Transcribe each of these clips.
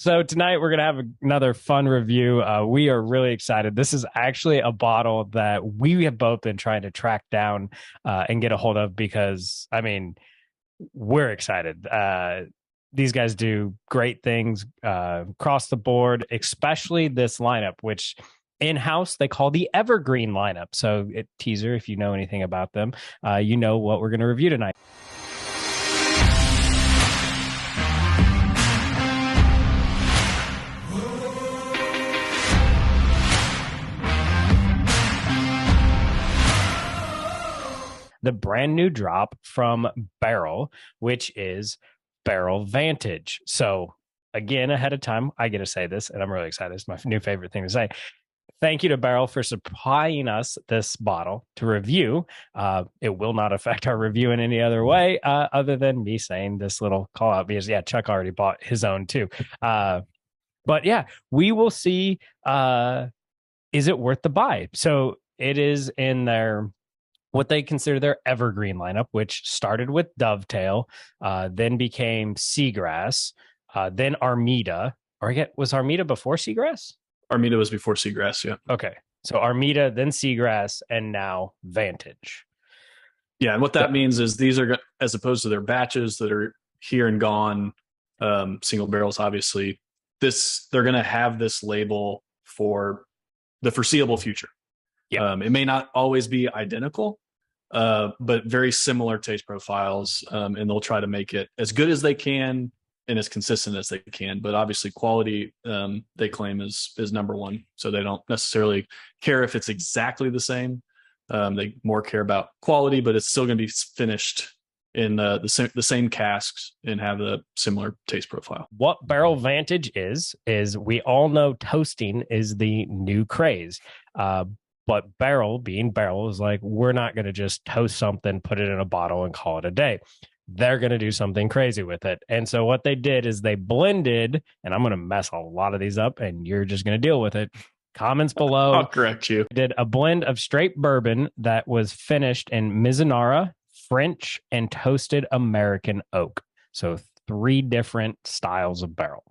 So tonight we're gonna have another fun review. We are really excited. This is actually a bottle that we have both been trying to track down and get a hold of because, I mean, we're excited. These guys do great things across the board, especially this lineup, which in-house they call the Evergreen lineup. So, teaser, if you know anything about them, you know what we're going to review tonight. The brand new drop from Barrell, which is Barrell Vantage. So, again, ahead of time, I get to say this, and I'm really excited. It's my new favorite thing to say. Thank you to Barrell for supplying us this bottle to review. It will not affect our review in any other way other than me saying this little call out because, yeah, Chuck already bought his own too. But yeah, we will see. Is it worth the buy? So it is in their what they consider their evergreen lineup, which started with Dovetail, then became Seagrass, then Armida. Or was Armida before Seagrass? Armida was before Seagrass, yeah. Okay. So Armida, then Seagrass, and now Vantage. Yeah, and what that means is these are, as opposed to their batches that are here and gone, single barrels, obviously, they're going to have this label for the foreseeable future. Yeah. It may not always be identical, but very similar taste profiles, and they'll try to make it as good as they can and as consistent as they can. But obviously quality, they claim is number one. So they don't necessarily care if it's exactly the same. They more care about quality, but it's still going to be finished in the same casks and have a similar taste profile. What Barrell Vantage is we all know toasting is the new craze. But Barrell, being Barrell, is like, we're not going to just toast something, put it in a bottle, and call it a day. They're going to do something crazy with it. And so what they did is they blended, and I'm going to mess a lot of these up, and you're just going to deal with it. Comments below. I'll correct you. Did a blend of straight bourbon that was finished in Mizunara, French, and toasted American oak. So 3 different styles of barrel.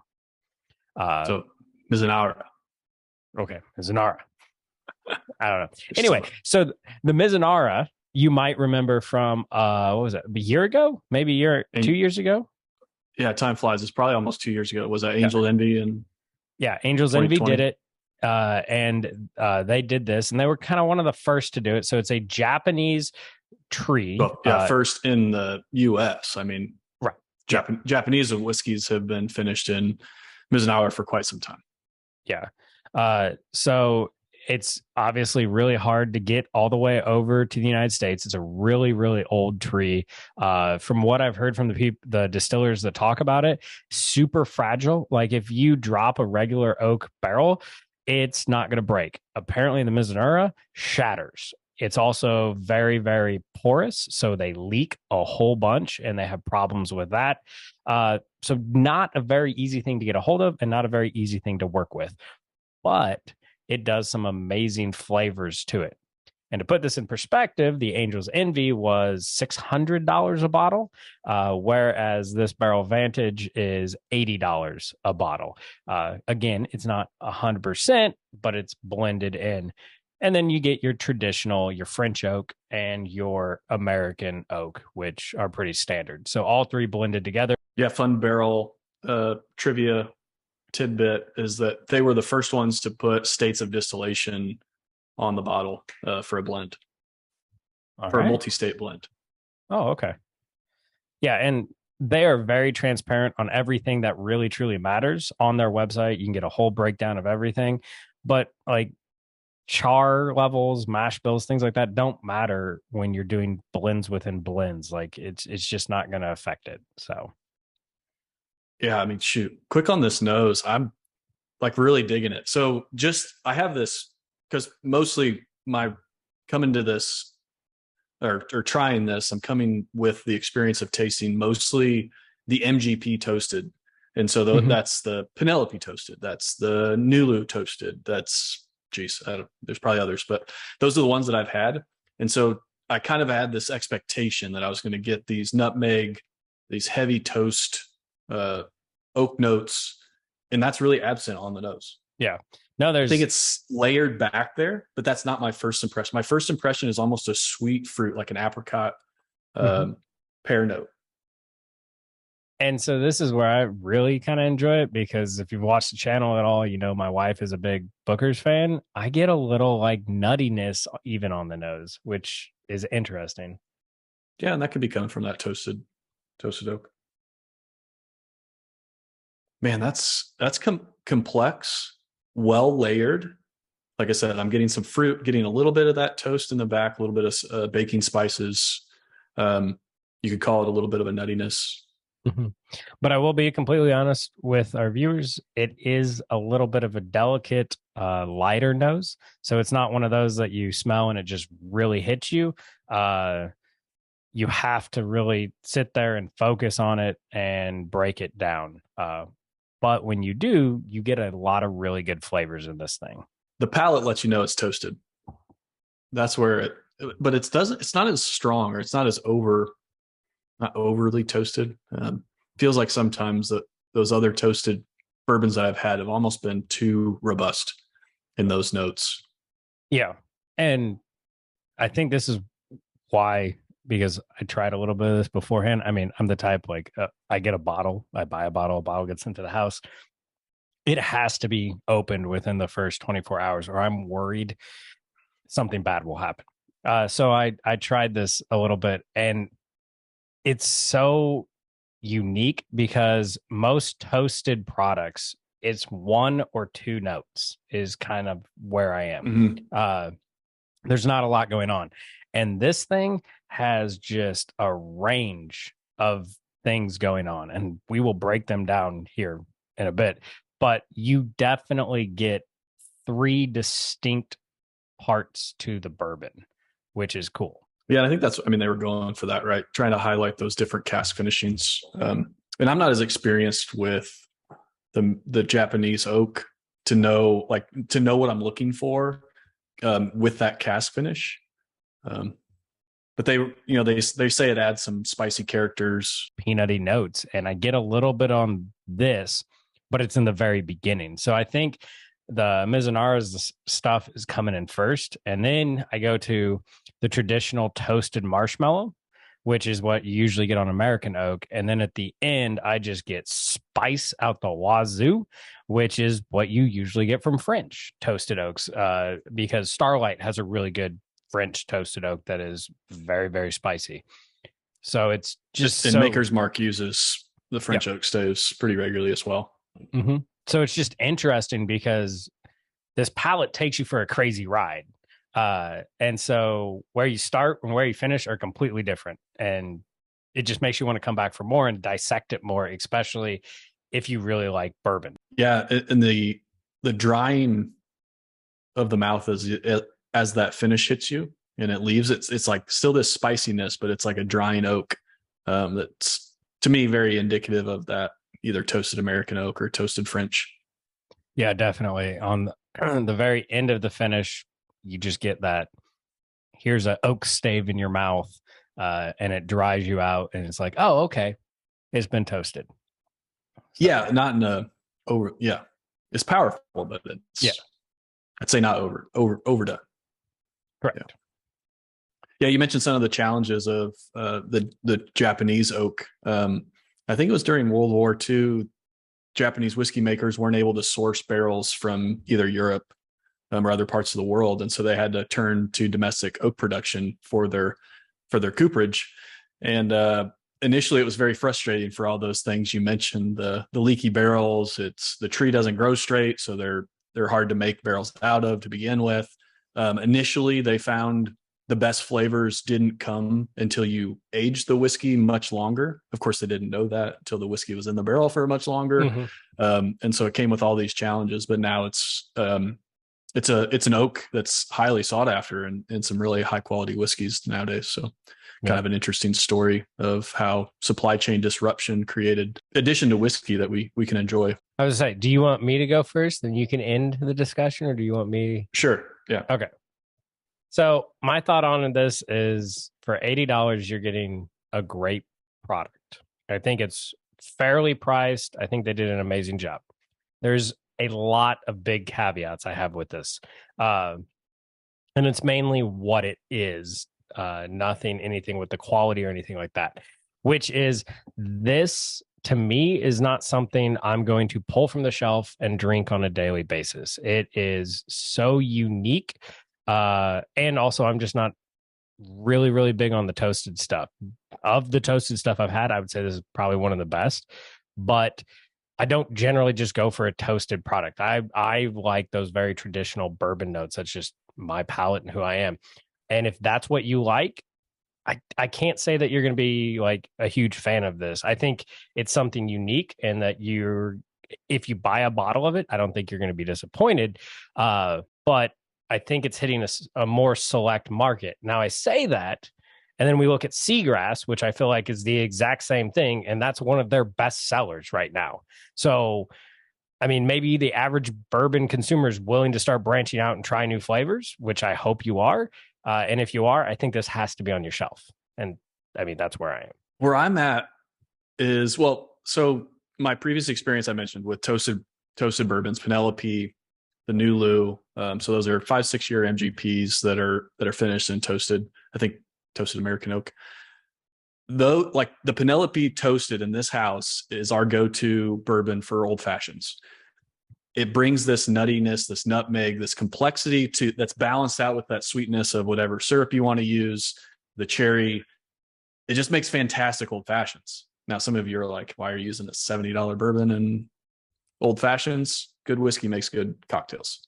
So Mizunara. Okay, Mizunara. I don't know. Anyway, so the Mizunara, you might remember from what was it, a year ago? Maybe 2 years ago? Yeah, time flies. It's probably almost 2 years ago. Was that Angel's Envy? And yeah, Angel's Envy did it. And they did this, and they were kind of one of the first to do it. So it's a Japanese tree. Well, yeah, first in the US. I mean, right. Japanese whiskeys have been finished in Mizunara for quite some time. Yeah. So it's obviously really hard to get all the way over to the United States. It's a really, really old tree. From what I've heard from the distillers that talk about it, super fragile. Like if you drop a regular oak barrel, it's not going to break. Apparently the Mizunara shatters. It's also very, very porous. So they leak a whole bunch and they have problems with that. So not a very easy thing to get a hold of and not a very easy thing to work with. But it does some amazing flavors to it. And to put this in perspective, the Angel's Envy was $600 a bottle, whereas this Barrell Vantage is $80 a bottle. Again, it's not 100%, but it's blended in. And then you get your traditional, your French oak and your American oak, which are pretty standard. So all 3 blended together. Yeah, fun Barrell trivia tidbit is that they were the first ones to put states of distillation on the bottle for a blend, a multi-state blend. Oh, okay. Yeah, and they are very transparent on everything that really truly matters on their website. You can get a whole breakdown of everything, but like char levels, mash bills, things like that don't matter when you're doing blends within blends. Like it's just not going to affect it. So yeah, I mean, shoot, quick on this nose. I'm like really digging it. So I have this because mostly my coming to this or trying this, I'm coming with the experience of tasting mostly the MGP toasted. And so that's the Penelope toasted. That's the Nulu toasted. That's, there's probably others, but those are the ones that I've had. And so I kind of had this expectation that I was going to get these nutmeg, these heavy toast, oak notes, and that's really absent on the nose. Yeah. No, I think there's it's layered back there, but that's not my first impression. My first impression is almost a sweet fruit, like an apricot Mhm. pear note. And so this is where I really kind of enjoy it because if you've watched the channel at all, you know my wife is a big Booker's fan. I get a little like nuttiness even on the nose, which is interesting. Yeah, and that could be coming from that toasted oak. Man, that's complex, well layered. Like I said, I'm getting some fruit, getting a little bit of that toast in the back, a little bit of baking spices. Um, you could call it a little bit of a nuttiness. Mhm. But I will be completely honest with our viewers. It is a little bit of a delicate, lighter nose. So it's not one of those that you smell and it just really hits you. Uh, you have to really sit there and focus on it and break it down. But when you do, you get a lot of really good flavors in this thing. The palate lets you know it's toasted. That's where it, but it's not as strong, or it's not as not overly toasted. Feels like sometimes that those other toasted bourbons that I've had have almost been too robust in those notes. Yeah. And I think this is why, because I tried a little bit of this beforehand. I mean, I'm the type like I get a bottle, I buy a bottle gets into the house. It has to be opened within the first 24 hours, or I'm worried something bad will happen. So I tried this a little bit, and it's so unique because most toasted products, it's one or two notes is kind of where I am. Mm-hmm. There's not a lot going on. And this thing has just a range of things going on. And we will break them down here in a bit. But you definitely get three distinct parts to the bourbon, which is cool. Yeah, I think that's. I mean, they were going for that, right? Trying to highlight those different cask finishings. And I'm not as experienced with the Japanese oak to know what I'm looking for with that cask finish. Um, but they say it adds some spicy characters. Peanutty notes. And I get a little bit on this, but it's in the very beginning. So I think the Mizunara's stuff is coming in first. And then I go to the traditional toasted marshmallow, which is what you usually get on American oak. And then at the end, I just get spice out the wazoo, which is what you usually get from French toasted oaks, because Starlight has a really good French toasted oak that is very, very spicy. So it's just And so Maker's Mark uses the French oak staves pretty regularly as well. Mm-hmm. So it's just interesting because this palette takes you for a crazy ride. And so where you start and where you finish are completely different. And it just makes you want to come back for more and dissect it more, especially if you really like bourbon. Yeah, and the drying of the mouth as that finish hits you and it leaves, it's like still this spiciness, but it's like a drying oak. That's to me very indicative of that either toasted American oak or toasted French. Yeah, definitely. On the very end of the finish, you just get that. Here's an oak stave in your mouth, and it dries you out, and it's like, oh, okay, it's been toasted. So, Yeah, not in a over. Yeah, it's powerful, but yeah, I'd say not overdone. correct. Yeah. Yeah, you mentioned some of the challenges of the Japanese oak. I think it was during World War II. Japanese whiskey makers weren't able to source barrels from either Europe or other parts of the world, and so they had to turn to domestic oak production for their cooperage. And initially, it was very frustrating for all those things you mentioned: the leaky barrels. It's the tree doesn't grow straight, so they're hard to make barrels out of to begin with. Initially, they found the best flavors didn't come until you aged the whiskey much longer. Of course, they didn't know that until the whiskey was in the barrel for much longer. Mm-hmm. And so it came with all these challenges, but now it's an oak that's highly sought after in some really high quality whiskeys nowadays. So kind of an interesting story of how supply chain disruption created addition to whiskey that we can enjoy. I was like, do you want me to go first, then you can end the discussion, or do you want me? Sure. Yeah. Okay. So my thought on this is for $80, you're getting a great product. I think it's fairly priced. I think they did an amazing job. There's a lot of big caveats I have with this. Uh, and it's mainly what it is, nothing, anything with the quality or anything like that, which is this to me is not something I'm going to pull from the shelf and drink on a daily basis. It is so unique. And also, I'm just not really, really big on the toasted stuff. Of the toasted stuff I've had, I would say this is probably one of the best. But I don't generally just go for a toasted product. I like those very traditional bourbon notes. That's just my palate and who I am. And if that's what you like, I can't say that you're going to be like a huge fan of this. I think it's something unique and that if you buy a bottle of it, I don't think you're going to be disappointed. But I think it's hitting a more select market. Now I say that, and then we look at Seagrass, which I feel like is the exact same thing. And that's one of their best sellers right now. So, I mean, maybe the average bourbon consumer is willing to start branching out and try new flavors, which I hope you are. And if you are, I think this has to be on your shelf. And I mean, that's where I am. Where I'm at is, well, so my previous experience I mentioned with toasted bourbons, Penelope, the Nulu. So those are 5-6 year MGPs that are finished and toasted. I think toasted American oak. Though, like the Penelope toasted in this house is our go-to bourbon for old fashions. It brings this nuttiness, this nutmeg, this complexity that's balanced out with that sweetness of whatever syrup you want to use, the cherry. It just makes fantastic old fashions. Now, some of you are like, why are you using a $70 bourbon in old fashions? Good whiskey makes good cocktails.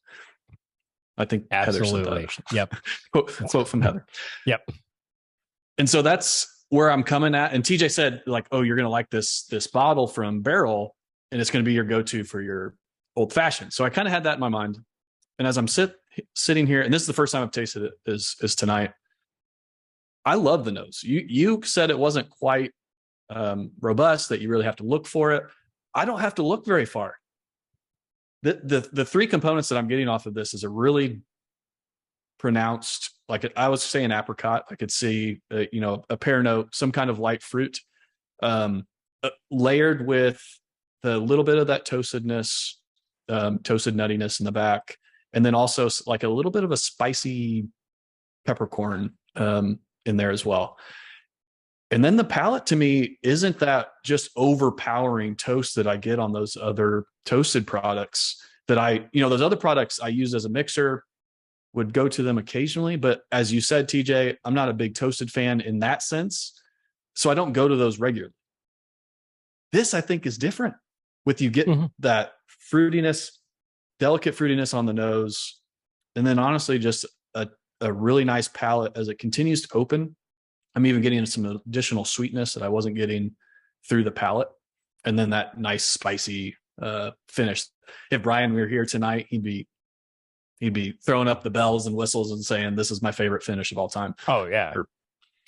I think Absolutely. Heather said that. Yep. quote from Heather. Yep. And so that's where I'm coming at. And TJ said, like, oh, you're going to like this bottle from Barrell, and it's going to be your go-to for your old fashioned. So I kind of had that in my mind. And as I'm sitting here, and this is the first time I've tasted it is tonight. I love the nose. You said it wasn't quite robust, that you really have to look for it. I don't have to look very far. The three components that I'm getting off of this is a really pronounced, like I was saying apricot. I could see a pear note, some kind of light fruit, layered with the little bit of that toastedness, toasted nuttiness in the back, and then also like a little bit of a spicy peppercorn in there as well. And then the palate to me isn't that just overpowering toast that I get on those other toasted products that those other products I use as a mixer, would go to them occasionally. But as you said, TJ, I'm not a big toasted fan in that sense. So I don't go to those regularly. This I think is different with you getting that fruitiness, delicate fruitiness on the nose. And then honestly, just a really nice palate as it continues to open. I'm even getting some additional sweetness that I wasn't getting through the palate. And then that nice spicy finish. If Brian were here tonight, he'd be throwing up the bells and whistles and saying, this is my favorite finish of all time. Oh yeah. Or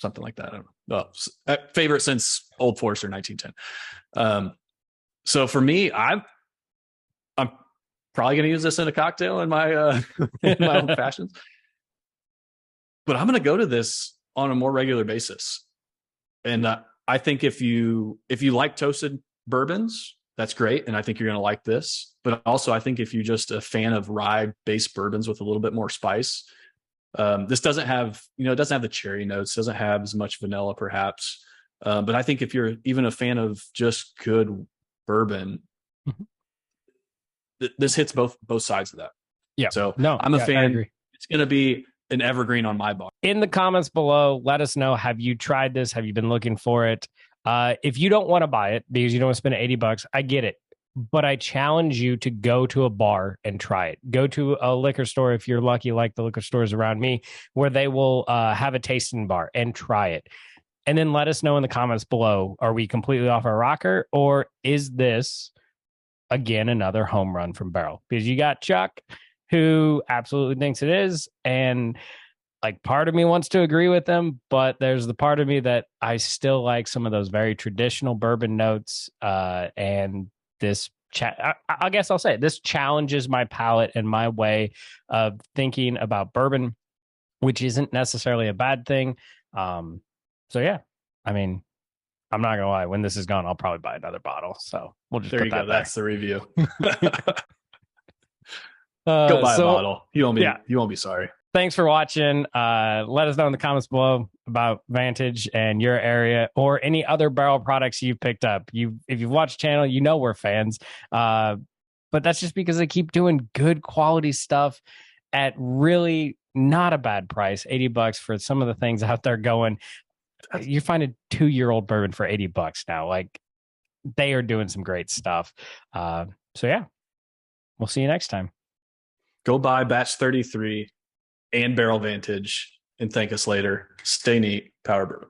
something like that. I don't know. Well, favorite since Old Forester 1910. So for me, I'm probably going to use this in a cocktail in my old fashions, but I'm going to go to this on a more regular basis. And I think if you like toasted bourbons, that's great. And I think you're going to like this. But also, I think if you're just a fan of rye-based bourbons with a little bit more spice, this doesn't have, it doesn't have the cherry notes, doesn't have as much vanilla perhaps. But I think if you're even a fan of just good bourbon, this hits both sides of that. Yeah. So no, I'm a fan. It's going to be an evergreen on my bar. In the comments below, let us know, have you tried this? Have you been looking for it? If you don't want to buy it because you don't want to spend $80, I get it. But I challenge you to go to a bar and try it. Go to a liquor store if you're lucky, like the liquor stores around me, where they will have a tasting bar and try it. And then let us know in the comments below, are we completely off our rocker, or is this, again, another home run from Barrell? Because you got Chuck, who absolutely thinks it is, and like part of me wants to agree with them, but there's the part of me that I still like some of those very traditional bourbon notes. And this, I guess I'll say it, this challenges my palate and my way of thinking about bourbon, which isn't necessarily a bad thing. So yeah, I mean, I'm not gonna lie. When this is gone, I'll probably buy another bottle. So we'll just There put you go. that there. That's the review. Go buy a So bottle. You won't be yeah, you won't be sorry. thanks for watching. Let us know in the comments below about Vantage and your area or any other barrel products you've picked up. If you've watched the channel, you know we're fans. But that's just because they keep doing good quality stuff at really not a bad price. $80 for some of the things out there going. You find a 2-year-old bourbon for $80 now. Like, they are doing some great stuff. So yeah, we'll see you next time. Go buy batch 33 and Barrell Vantage and thank us later. Stay neat, Power Bourbon.